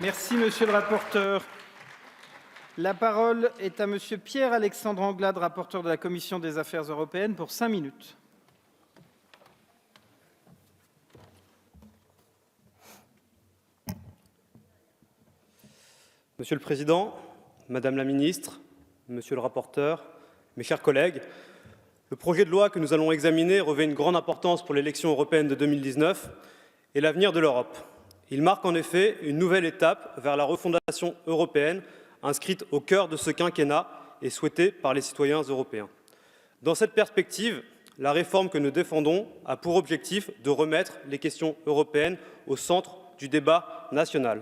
Merci, monsieur le rapporteur. La parole est à monsieur Pierre-Alexandre Anglade, rapporteur de la Commission des Affaires européennes, pour 5 minutes. Monsieur le Président, Madame la Ministre, Monsieur le rapporteur, mes chers collègues, le projet de loi que nous allons examiner revêt une grande importance pour l'élection européenne de 2019 et l'avenir de l'Europe. Il marque en effet une nouvelle étape vers la refondation européenne, inscrite au cœur de ce quinquennat et souhaitée par les citoyens européens. Dans cette perspective, la réforme que nous défendons a pour objectif de remettre les questions européennes au centre du débat national.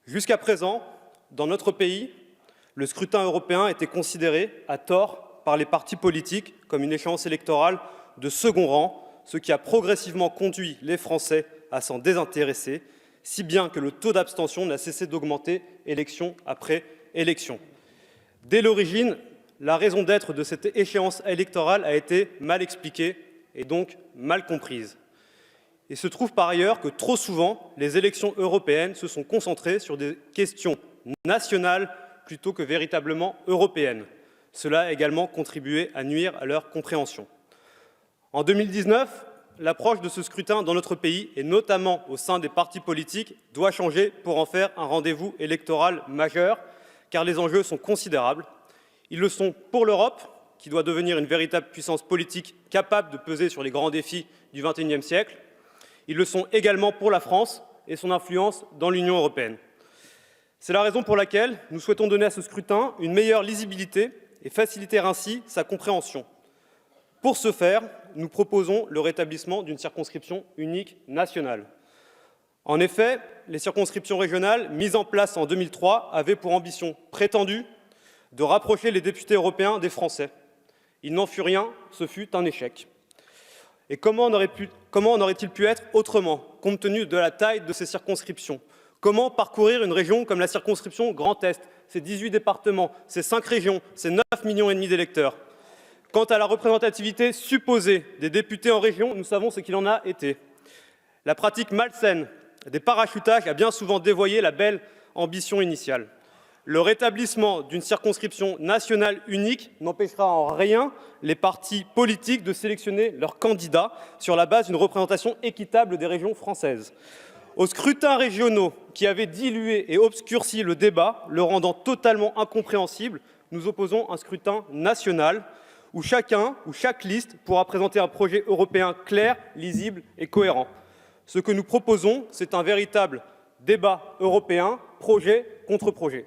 Jusqu'à présent, dans notre pays, le scrutin européen était considéré, à tort, par les partis politiques comme une échéance électorale de second rang, ce qui a progressivement conduit les Français à s'en désintéresser, si bien que le taux d'abstention n'a cessé d'augmenter élection après élection. Dès l'origine, la raison d'être de cette échéance électorale a été mal expliquée et donc mal comprise. Il se trouve par ailleurs que trop souvent, les élections européennes se sont concentrées sur des questions nationales plutôt que véritablement européennes. Cela a également contribué à nuire à leur compréhension. En 2019, l'approche de ce scrutin dans notre pays, et notamment au sein des partis politiques, doit changer pour en faire un rendez-vous électoral majeur, car les enjeux sont considérables. Ils le sont pour l'Europe, qui doit devenir une véritable puissance politique capable de peser sur les grands défis du XXIe siècle. Ils le sont également pour la France et son influence dans l'Union européenne. C'est la raison pour laquelle nous souhaitons donner à ce scrutin une meilleure lisibilité et faciliter ainsi sa compréhension. Pour ce faire, nous proposons le rétablissement d'une circonscription unique nationale. En effet, les circonscriptions régionales mises en place en 2003 avaient pour ambition prétendue de rapprocher les députés européens des Français. Il n'en fut rien, ce fut un échec. Et comment en aurait-il pu être autrement, compte tenu de la taille de ces circonscriptions? Comment parcourir une région comme la circonscription Grand Est, ses 18 départements, ses 5 régions, ses 9,5 millions d'électeurs? Quant à la représentativité supposée des députés en région, nous savons ce qu'il en a été. La pratique malsaine des parachutages a bien souvent dévoyé la belle ambition initiale. Le rétablissement d'une circonscription nationale unique n'empêchera en rien les partis politiques de sélectionner leurs candidats sur la base d'une représentation équitable des régions françaises. Aux scrutins régionaux qui avaient dilué et obscurci le débat, le rendant totalement incompréhensible, nous opposons un scrutin national où chacun ou chaque liste pourra présenter un projet européen clair, lisible et cohérent. Ce que nous proposons, c'est un véritable débat européen, projet contre projet.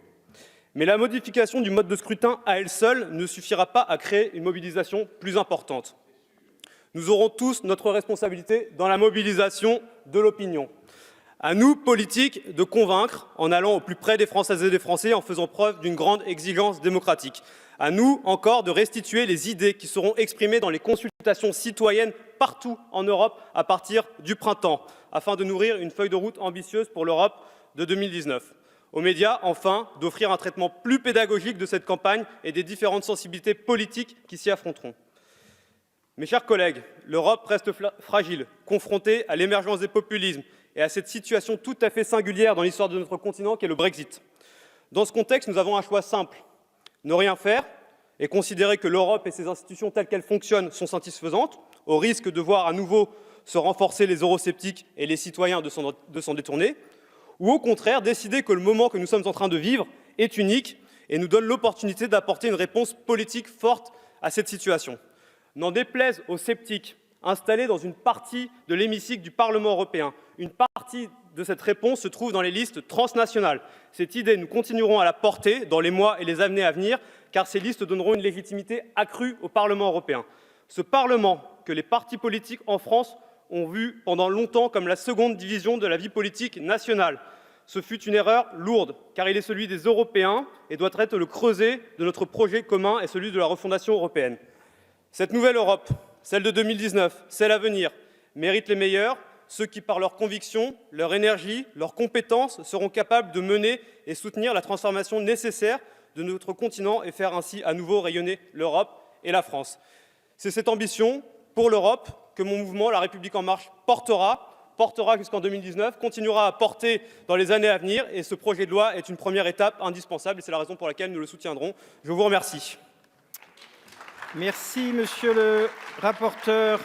Mais la modification du mode de scrutin à elle seule ne suffira pas à créer une mobilisation plus importante. Nous aurons tous notre responsabilité dans la mobilisation de l'opinion. À nous, politiques, de convaincre en allant au plus près des Françaises et des Français, en faisant preuve d'une grande exigence démocratique. À nous, encore, de restituer les idées qui seront exprimées dans les consultations citoyennes partout en Europe à partir du printemps, afin de nourrir une feuille de route ambitieuse pour l'Europe de 2019. Aux médias, enfin, d'offrir un traitement plus pédagogique de cette campagne et des différentes sensibilités politiques qui s'y affronteront. Mes chers collègues, l'Europe reste fragile, confrontée à l'émergence des populismes et à cette situation tout à fait singulière dans l'histoire de notre continent qu'est le Brexit. Dans ce contexte, nous avons un choix simple. Ne rien faire et considérer que l'Europe et ses institutions telles qu'elles fonctionnent sont satisfaisantes, au risque de voir à nouveau se renforcer les eurosceptiques et les citoyens de s'en détourner, ou au contraire décider que le moment que nous sommes en train de vivre est unique et nous donne l'opportunité d'apporter une réponse politique forte à cette situation. N'en déplaise aux sceptiques installés dans une partie de l'hémicycle du Parlement européen, une partie de cette réponse se trouve dans les listes transnationales. Cette idée, nous continuerons à la porter dans les mois et les années à venir, car ces listes donneront une légitimité accrue au Parlement européen. Ce Parlement que les partis politiques en France ont vu pendant longtemps comme la seconde division de la vie politique nationale. Ce fut une erreur lourde, car il est celui des Européens et doit être le creuset de notre projet commun et celui de la refondation européenne. Cette nouvelle Europe, celle de 2019, celle à venir, mérite les meilleurs, ceux qui, par leurs convictions, leur énergie, leurs compétences, seront capables de mener et soutenir la transformation nécessaire de notre continent et faire ainsi à nouveau rayonner l'Europe et la France. C'est cette ambition pour l'Europe que mon mouvement La République En Marche portera portera jusqu'en 2019, continuera à porter dans les années à venir. Et ce projet de loi est une première étape indispensable. Et c'est la raison pour laquelle nous le soutiendrons. Je vous remercie. Merci, monsieur le rapporteur.